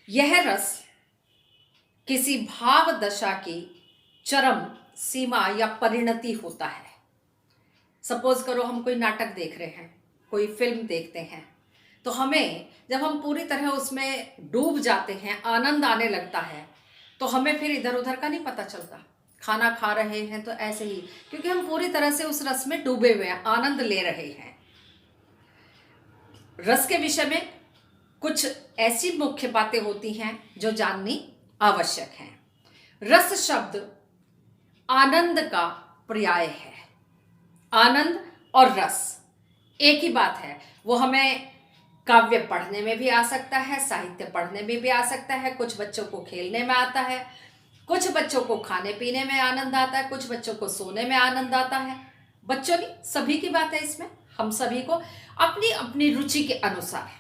यह रस किसी भाव दशा की चरम सीमा या परिणति होता है। सपोज करो हम कोई नाटक देख रहे हैं, कोई फिल्म देखते हैं, तो हमें जब हम पूरी तरह उसमें डूब जाते हैं, आनंद आने लगता है, तो हमें फिर इधर उधर का नहीं पता चलता। खाना खा रहे हैं तो ऐसे ही, क्योंकि हम पूरी तरह से उस रस में डूबे हुए हैं, आनंद ले रहे हैं। रस के विषय में कुछ ऐसी मुख्य बातें होती हैं जो जाननी आवश्यक है। रस शब्द आनंद का पर्याय है। आनंद और रस एक ही बात है। वो हमें काव्य पढ़ने में भी आ सकता है, साहित्य पढ़ने में भी आ सकता है, कुछ बच्चों को खेलने में आता है, कुछ बच्चों को खाने पीने में आनंद आता है, कुछ बच्चों को सोने में आनंद आता है। बच्चों की सभी की बात है इसमें। हम सभी को अपनी अपनी रुचि के अनुसार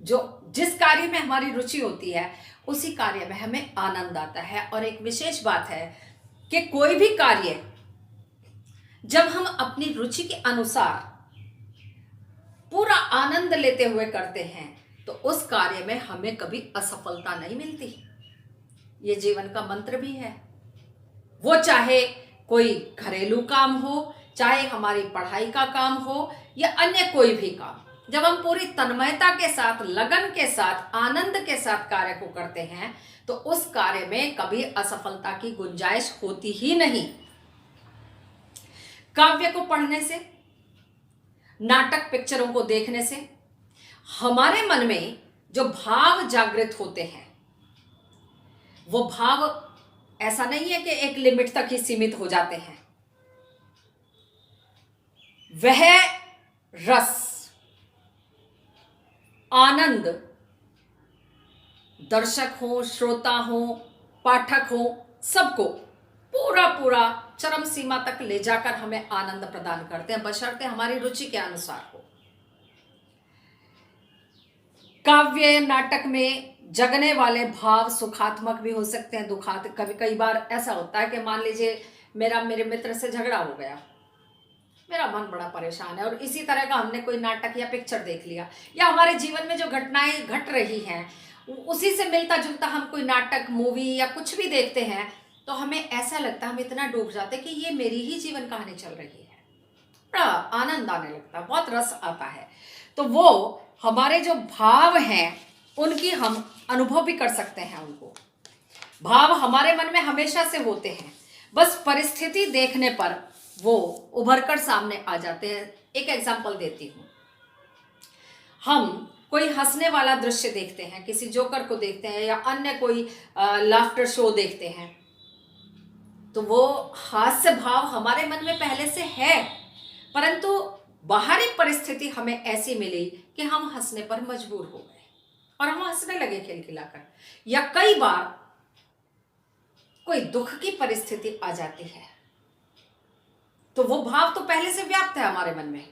जो जिस कार्य में हमारी रुचि होती है उसी कार्य में हमें आनंद आता है। और एक विशेष बात है कि कोई भी कार्य जब हम अपनी रुचि के अनुसार पूरा आनंद लेते हुए करते हैं तो उस कार्य में हमें कभी असफलता नहीं मिलती। ये जीवन का मंत्र भी है। वो चाहे कोई घरेलू काम हो, चाहे हमारी पढ़ाई का काम हो, या अन्य कोई भी काम, जब हम पूरी तन्मयता के साथ, लगन के साथ, आनंद के साथ कार्य को करते हैं तो उस कार्य में कभी असफलता की गुंजाइश होती ही नहीं। काव्य को पढ़ने से, नाटक पिक्चरों को देखने से हमारे मन में जो भाव जागृत होते हैं, वो भाव ऐसा नहीं है कि एक लिमिट तक ही सीमित हो जाते हैं। वह रस, आनंद दर्शक हो, श्रोता हो, पाठक हो, सबको पूरा पूरा चरम सीमा तक ले जाकर हमें आनंद प्रदान करते हैं, बशर्ते हमारी रुचि के अनुसार हो। काव्य नाटक में जगने वाले भाव सुखात्मक भी हो सकते हैं, दुखात्मक। कभी कई बार ऐसा होता है कि मान लीजिए मेरे मित्र से झगड़ा हो गया, मेरा मन बड़ा परेशान है, और इसी तरह का हमने कोई नाटक या पिक्चर देख लिया, या हमारे जीवन में जो घटनाएं घट रही हैं उसी से मिलता जुलता हम कोई नाटक, मूवी या कुछ भी देखते हैं, तो हमें ऐसा लगता है, हम इतना डूब जाते कि ये मेरी ही जीवन कहानी चल रही है। बड़ा आनंद आने लगता है, बहुत रस आता है। तो वो हमारे जो भाव हैं उनकी हम अनुभव भी कर सकते हैं। उनको भाव हमारे मन में हमेशा से होते हैं, बस परिस्थिति देखने पर वो उभरकर सामने आ जाते हैं। एक एग्जांपल देती हूँ। हम कोई हंसने वाला दृश्य देखते हैं, किसी जोकर को देखते हैं, या अन्य कोई लाफ्टर शो देखते हैं, तो वो हास्य भाव हमारे मन में पहले से है, परंतु बाहरी परिस्थिति हमें ऐसी मिली कि हम हंसने पर मजबूर हो गए और हम हंसने लगे खिलखिलाकर। या कई बार कोई दुख की परिस्थिति आ जाती है तो वो भाव तो पहले से व्याप्त है हमारे मन में,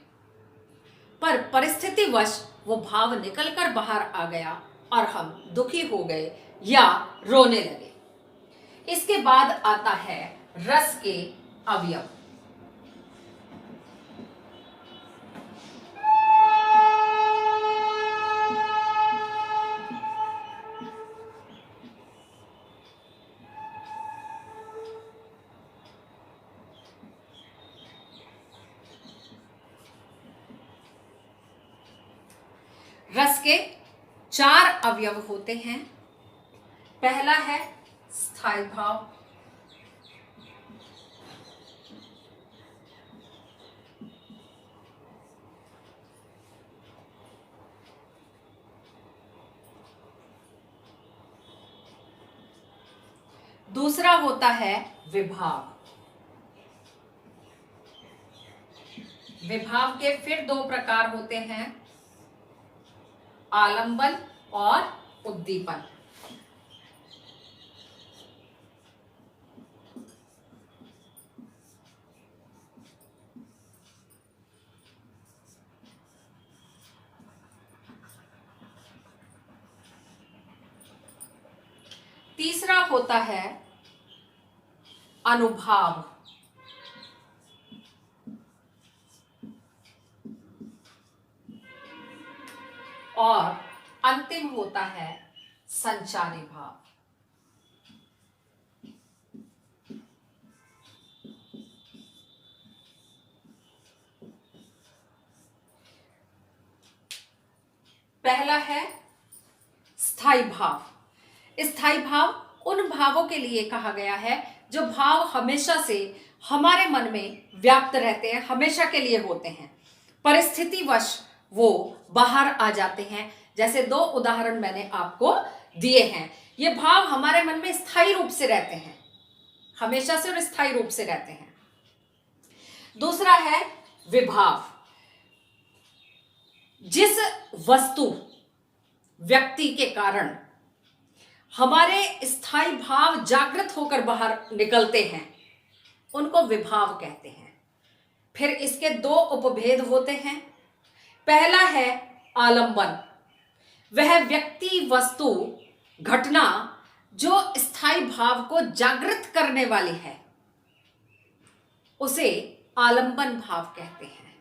पर परिस्थितिवश वो भाव निकलकर बाहर आ गया और हम दुखी हो गए या रोने लगे। इसके बाद आता है रस के अवयव। रस के 4 अवयव होते हैं। पहला है स्थायी भाव, दूसरा होता है विभाव। विभाव के फिर 2 प्रकार होते हैं, आलंबन और उद्दीपन। तीसरा होता है अनुभाव। और अंतिम होता है संचारी भाव। पहला है स्थायी भाव। स्थायी भाव उन भावों के लिए कहा गया है जो भाव हमेशा से हमारे मन में व्याप्त रहते हैं, हमेशा के लिए होते हैं, परिस्थितिवश वो बाहर आ जाते हैं। जैसे दो उदाहरण मैंने आपको दिए हैं। ये भाव हमारे मन में स्थायी रूप से रहते हैं, हमेशा से और स्थायी रूप से रहते हैं। दूसरा है विभाव। जिस वस्तु व्यक्ति के कारण हमारे स्थायी भाव जागृत होकर बाहर निकलते हैं उनको विभाव कहते हैं। फिर इसके दो उपभेद होते हैं। पहला है आलंबन। वह व्यक्ति, वस्तु, घटना जो स्थायी भाव को जागृत करने वाली है उसे आलंबन भाव कहते हैं।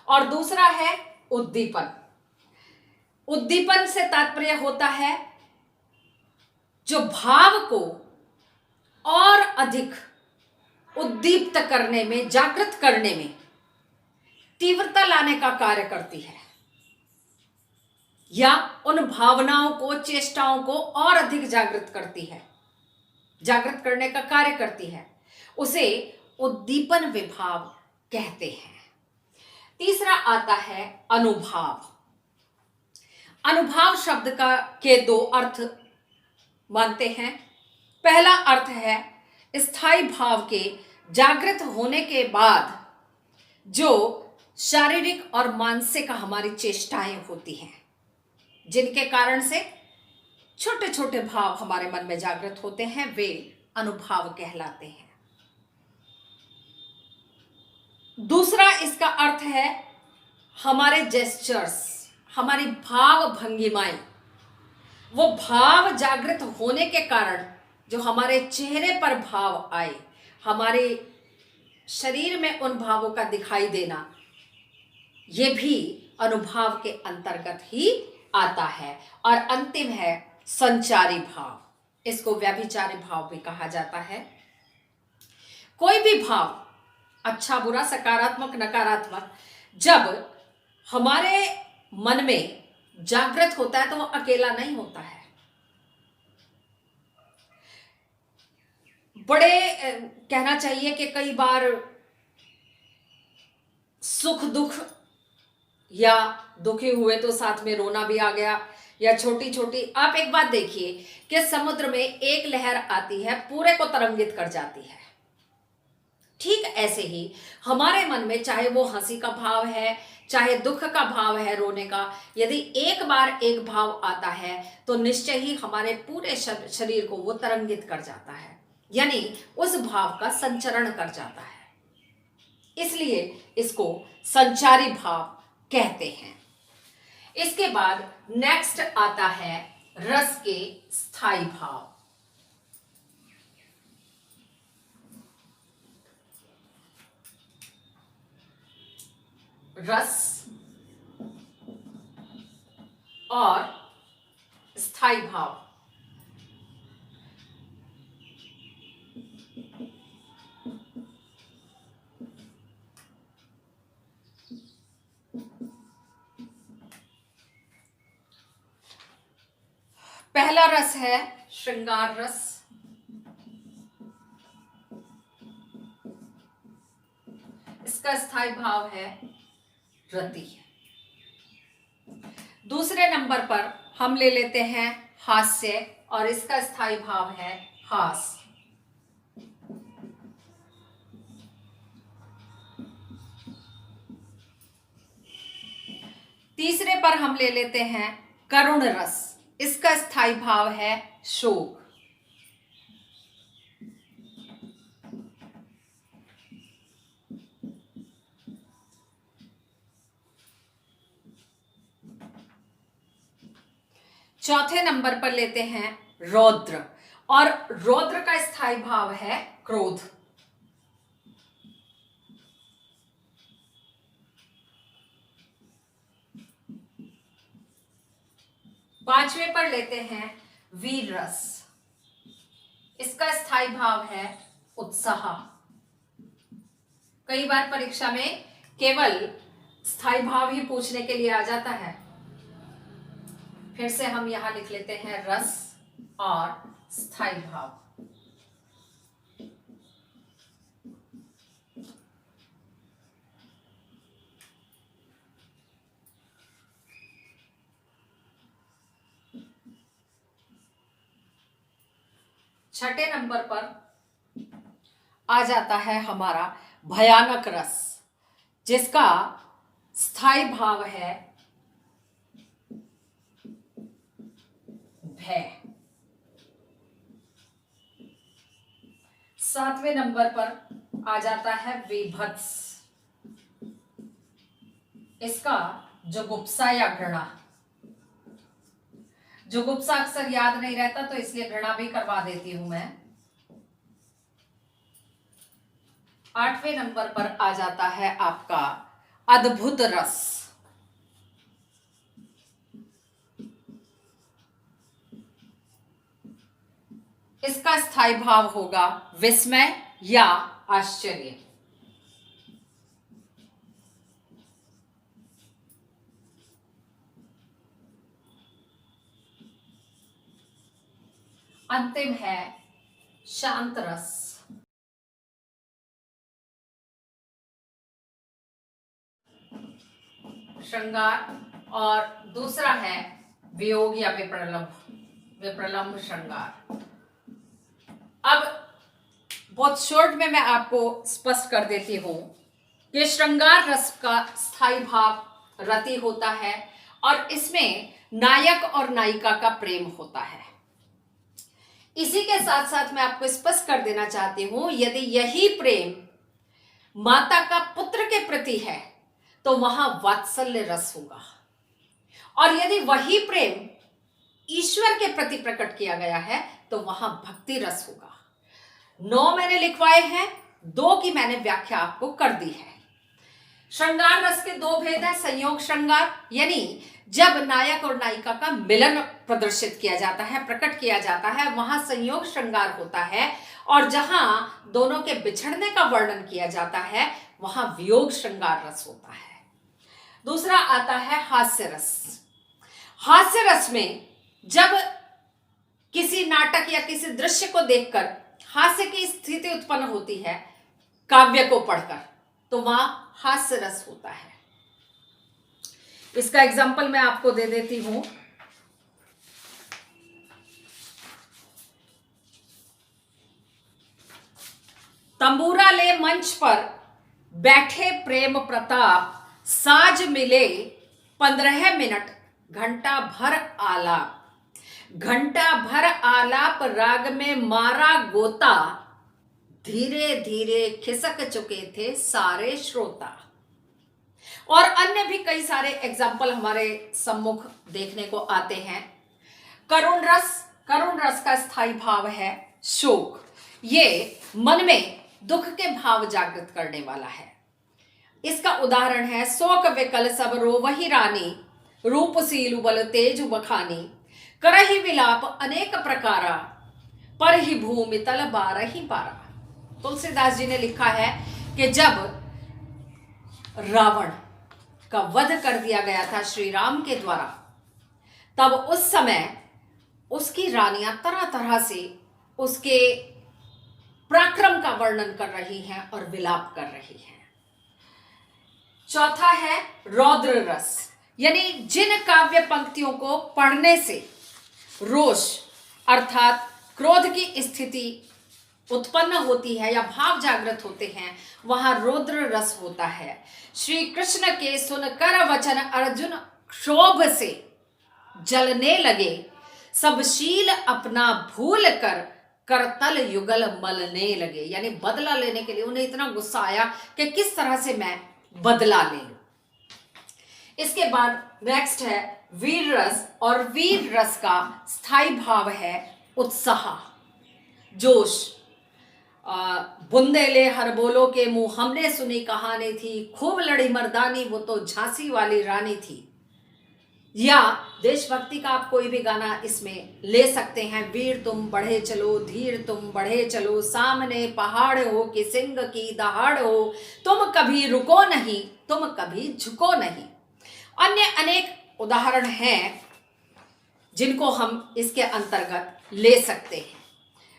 और दूसरा है उद्दीपन। उद्दीपन से तात्पर्य होता है जो भाव को और अधिक उद्दीप्त करने में, जागृत करने में तीव्रता लाने का कार्य करती है, या उन भावनाओं को, चेष्टाओं को और अधिक जागृत करती है, जागृत करने का कार्य करती है, उसे उद्दीपन विभाव कहते हैं। तीसरा आता है अनुभाव। अनुभाव शब्द के दो अर्थ मानते हैं। पहला अर्थ है स्थायी भाव के जागृत होने के बाद जो शारीरिक और मानसिक हमारी चेष्टाएं होती हैं, जिनके कारण से छोटे छोटे भाव हमारे मन में जागृत होते हैं, वे अनुभाव कहलाते हैं। दूसरा इसका अर्थ है हमारे जेस्चर्स, हमारी भाव भंगिमाएं। वो भाव जागृत होने के कारण जो हमारे चेहरे पर भाव आए, हमारे शरीर में उन भावों का दिखाई देना, ये भी अनुभाव के अंतर्गत ही आता है। और अंतिम है संचारी भाव। इसको व्यभिचारी भाव भी कहा जाता है। कोई भी भाव, अच्छा बुरा, सकारात्मक नकारात्मक, जब हमारे मन में जागृत होता है तो वो अकेला नहीं होता है। बड़े कहना चाहिए कि कई बार सुख दुख, या दुखी हुए तो साथ में रोना भी आ गया, या छोटी छोटी, आप एक बात देखिए कि समुद्र में एक लहर आती है, पूरे को तरंगित कर जाती है। ठीक ऐसे ही हमारे मन में, चाहे वो हंसी का भाव है, चाहे दुख का भाव है, रोने का, यदि एक बार एक भाव आता है तो निश्चय ही हमारे पूरे शरीर को वो तरंगित कर जाता है, यानी उस भाव का संचरण कर जाता है। इसलिए इसको संचारी भाव कहते हैं। इसके बाद नेक्स्ट आता है रस के स्थायी भाव। रस और स्थायी भाव। पहला रस है श्रृंगार रस। इसका स्थायी भाव है रति। दूसरे नंबर पर हम ले लेते हैं हास्य, और इसका स्थायी भाव है हास। तीसरे पर हम ले लेते हैं करुण रस। इसका स्थायी भाव है शोक। चौथे नंबर पर लेते हैं रौद्र, और रौद्र का स्थायी भाव है क्रोध। पांचवें पर लेते हैं वीर रस। इसका स्थायी भाव है उत्साह। कई बार परीक्षा में केवल स्थायी भाव ही पूछने के लिए आ जाता है। फिर से हम यहां लिख लेते हैं रस और स्थायी भाव। छठे नंबर पर आ जाता है हमारा भयानक रस, जिसका स्थायी भाव है भय। सातवें नंबर पर आ जाता है विभत्स। इसका जुगुप्सा या घृणा। जुगुप्सा अक्सर याद नहीं रहता तो इसलिए घृणा भी करवा देती हूं मैं। आठवें नंबर पर आ जाता है आपका अद्भुत रस। इसका स्थायी भाव होगा विस्मय या आश्चर्य। अंतिम है शांत रस। श्रृंगार और दूसरा है वियोग या विप्रलंभ श्रृंगार। अब बहुत शॉर्ट में मैं आपको स्पष्ट कर देती हूं कि श्रृंगार रस का स्थायी भाव रति होता है और इसमें नायक और नायिका का प्रेम होता है। इसी के साथ साथ मैं आपको स्पष्ट कर देना चाहती हूं, यदि यही प्रेम माता का पुत्र के प्रति है तो वहां वात्सल्य रस होगा, और यदि वही प्रेम ईश्वर के प्रति प्रकट किया गया है तो वहां भक्ति रस होगा। 9 मैंने लिखवाए हैं, 2 की मैंने व्याख्या आपको कर दी है। श्रृंगार रस के 2 भेद है। संयोग श्रृंगार यानी जब नायक और नायिका का मिलन प्रदर्शित किया जाता है, प्रकट किया जाता है, वहां संयोग श्रृंगार होता है, और जहां दोनों के बिछड़ने का वर्णन किया जाता है वहां वियोग श्रृंगार रस होता है। दूसरा आता है हास्य रस। हास्य रस में जब किसी नाटक या किसी दृश्य को देखकर हास्य की स्थिति उत्पन्न होती है काव्य को पढ़कर, तो वहां हास्य रस होता है। इसका एग्जाम्पल मैं आपको दे देती हूं। तंबूरा ले मंच पर बैठे प्रेम प्रताप, साज मिले 15 मिनट, घंटा भर आलाप। घंटा भर आलाप राग में मारा गोता, धीरे धीरे खिसक चुके थे सारे श्रोता। और अन्य भी कई सारे एग्जाम्पल हमारे सम्मुख देखने को आते हैं। करुण रस का स्थायी भाव है शोक। ये मन में दुख के भाव जागृत करने वाला है। इसका उदाहरण है शोक विकल सब रोवहि रानी, रूपसील बल तेज बखानी, करहि विलाप अनेक प्रकारा, पर ही भूमि तल बारहि पारा। तुलसीदास जी ने लिखा है कि जब रावण का वध कर दिया गया था श्री राम के द्वारा, तब उस समय उसकी रानियां तरह तरह से उसके पराक्रम का वर्णन कर रही हैं और विलाप कर रही हैं। चौथा है रौद्र रस, यानी जिन काव्य पंक्तियों को पढ़ने से रोष अर्थात क्रोध की स्थिति उत्पन्न होती है या भाव जागृत होते हैं, वहां रौद्र रस होता है। श्री कृष्ण के सुनकर वचन अर्जुन क्षोभ से जलने लगे, सब शील अपना भूल कर करतल युगल मलने लगे। यानी बदला लेने के लिए उन्हें इतना गुस्सा आया कि किस तरह से मैं बदला ले लूं। इसके बाद नेक्स्ट है वीर रस, और वीर रस का स्थायी भाव है उत्साह, जोश। बुंदेले हर बोलो के मुंह, हमने सुनी कहानी थी, खूब लड़ी मर्दानी वो तो झांसी वाली रानी थी। या देशभक्ति का आप कोई भी गाना इसमें ले सकते हैं। वीर तुम बढ़े चलो, धीर तुम बढ़े चलो, सामने पहाड़ हो कि सिंह की दहाड़ हो, तुम कभी रुको नहीं, तुम कभी झुको नहीं। अन्य अनेक उदाहरण हैं जिनको हम इसके अंतर्गत ले सकते हैं।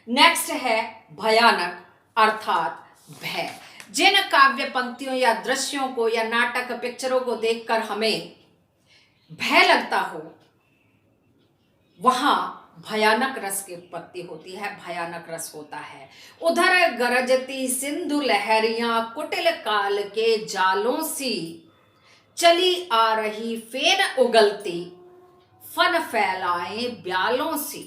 नेक्स्ट है भयानक अर्थात भय। जिन काव्य पंक्तियों या दृश्यों को या नाटक पिक्चरों को देखकर हमें भय लगता हो, वहां भयानक रस की उत्पत्ति होती है, भयानक रस होता है। उधर गरजती सिंधु लहरियां कुटिल काल के जालों सी, चली आ रही फेन उगलती फन फैलाए ब्यालों सी।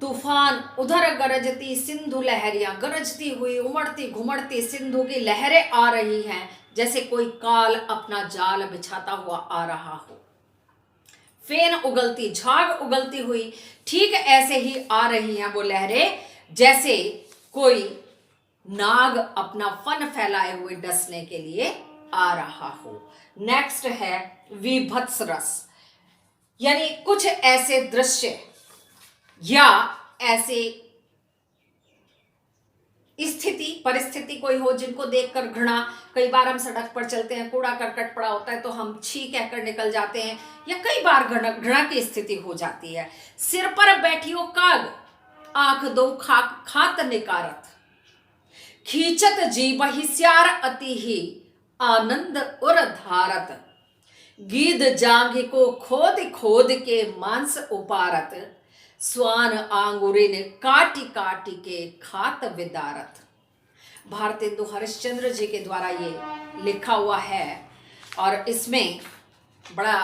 तूफान, उधर गरजती सिंधु लहरियां, गरजती हुई उमड़ती घुमड़ती सिंधु की लहरें आ रही हैं, जैसे कोई काल अपना जाल बिछाता हुआ आ रहा हो। फेन उगलती, झाग उगलती हुई ठीक ऐसे ही आ रही हैं वो लहरें, जैसे कोई नाग अपना फन फैलाए हुए डसने के लिए आ रहा हो। नेक्स्ट है विभत्स रस, यानी कुछ ऐसे दृश्य या ऐसे स्थिति परिस्थिति कोई हो जिनको देखकर घृणा, कई बार हम सड़क पर चलते हैं, कूड़ा करकट पड़ा होता है तो हम छी कहकर निकल जाते हैं, या कई बार घृणा की स्थिति हो जाती है। सिर पर बैठियो काग, आंख दो खात निकारत, खींचत जीव हिस्यार अति ही आनंद उर धारत, गीद जांघ को खोद खोद के मांस उपारत, स्वान आंगुरिन काटी काटी के खात विदारत। भारतेंदु हरिश्चंद्र जी के द्वारा ये लिखा हुआ है और इसमें बड़ा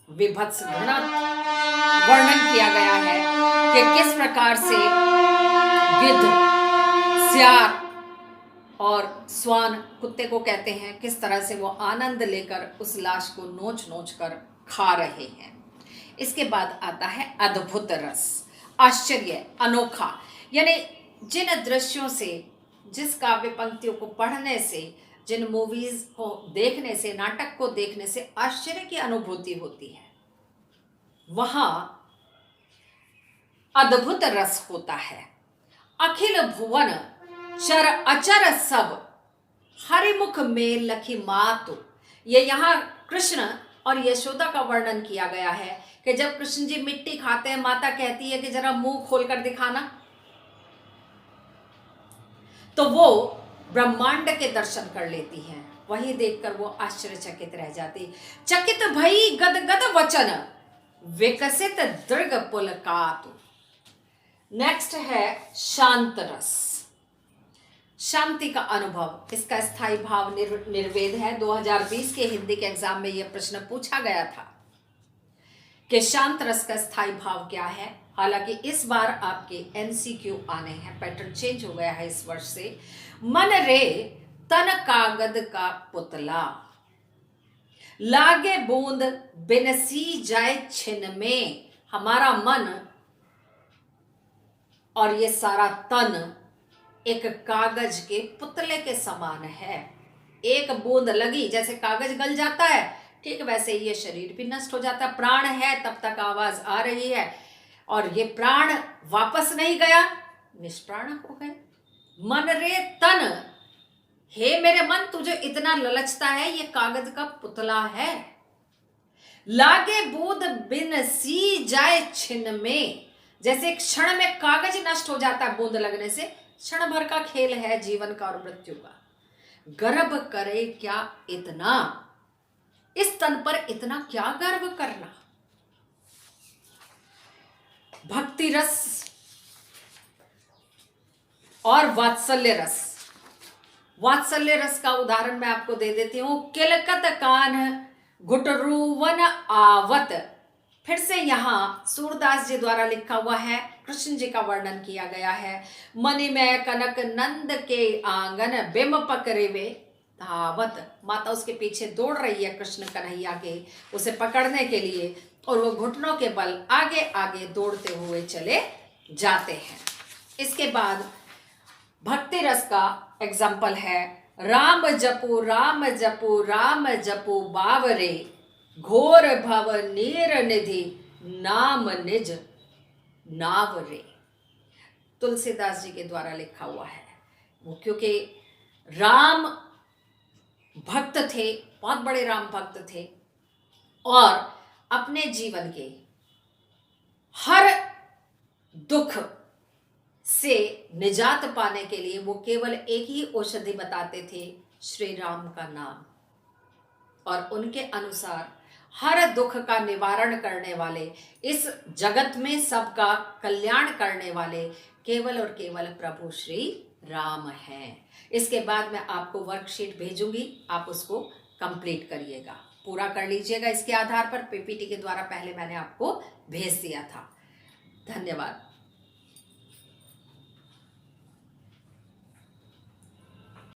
विभत्स घृणा वर्णन किया गया है कि किस प्रकार से गिद्ध, सियार और स्वान, कुत्ते को कहते हैं, किस तरह से वो आनंद लेकर उस लाश को नोच नोच कर खा रहे हैं। इसके बाद आता है अद्भुत रस, आश्चर्य, अनोखा, यानी जिन दृश्यों से, जिस काव्य पंक्तियों को पढ़ने से, जिन मूवीज को देखने से, नाटक को देखने से आश्चर्य की अनुभूति होती है, वहां अद्भुत रस होता है। अखिल भुवन चर अचर सब, हरिमुख में लखी मातु। ये यहाँ कृष्ण और यशोदा का वर्णन किया गया है कि जब कृष्ण जी मिट्टी खाते हैं, माता कहती है कि जरा मुंह खोलकर दिखाना, तो वो ब्रह्मांड के दर्शन कर लेती हैं। वही देखकर वो आश्चर्यचकित रह जाती। चकित भई गद गद वचन, विकसित दृग पुलकातु। नेक्स्ट है शांत रस, शांति का अनुभव। इसका स्थायी भाव निर्वेद है। 2020 के हिंदी के एग्जाम में यह प्रश्न पूछा गया था कि शांत रस का स्थायी भाव क्या है। हालांकि इस बार आपके एमसीक्यू आने हैं, पैटर्न चेंज हो गया है इस वर्ष से। मन रे तन कागद का पुतला, लागे बूंद बिनसी जाए छिन में। हमारा मन और ये सारा तन एक कागज के पुतले के समान है। एक बूंद लगी, जैसे कागज गल जाता है, ठीक वैसे ये शरीर भी नष्ट हो जाता है। प्राण है तब तक आवाज आ रही है, और ये प्राण वापस नहीं गया, निष्प्राण हो गए। मन रे तन, हे मेरे मन, तुझे इतना ललचता है, ये कागज का पुतला है। लागे बूंद बिन सी जाए छिन में, जैसे एक क्षण में कागज नष्ट हो जाता है बूंद लगने से, क्षण भर का खेल है जीवन का और मृत्यु का। गर्व करे क्या इतना, इस तन पर इतना क्या गर्व करना। भक्ति रस और वात्सल्य रस। वात्सल्य रस का उदाहरण मैं आपको दे देती हूं। किलकत कान घुटरूवन आवत, फिर से यहां सूरदास जी द्वारा लिखा हुआ है, कृष्ण जी का वर्णन किया गया है। मणि में कनक नंद के आंगन, बिम पकड़े धावत। माता उसके पीछे दौड़ रही है कृष्ण कन्हैया के, उसे पकड़ने के लिए, और वो घुटनों के बल आगे आगे दौड़ते हुए चले जाते हैं। इसके बाद भक्ति रस का एग्जाम्पल है राम जपो राम जपो बावरे, घोर भव नीर निधि नाम निज नावरे। तुलसीदास जी के द्वारा लिखा हुआ है। वो क्योंकि राम भक्त थे, बहुत बड़े राम भक्त थे, और अपने जीवन के हर दुख से निजात पाने के लिए वो केवल एक ही औषधि बताते थे, श्री राम का नाम। और उनके अनुसार हर दुख का निवारण करने वाले, इस जगत में सबका कल्याण करने वाले केवल और केवल प्रभु श्री राम हैं। इसके बाद मैं आपको वर्कशीट भेजूंगी, आप उसको कंप्लीट करिएगा, पूरा कर लीजिएगा। इसके आधार पर पीपीटी के द्वारा पहले मैंने आपको भेज दिया था। धन्यवाद।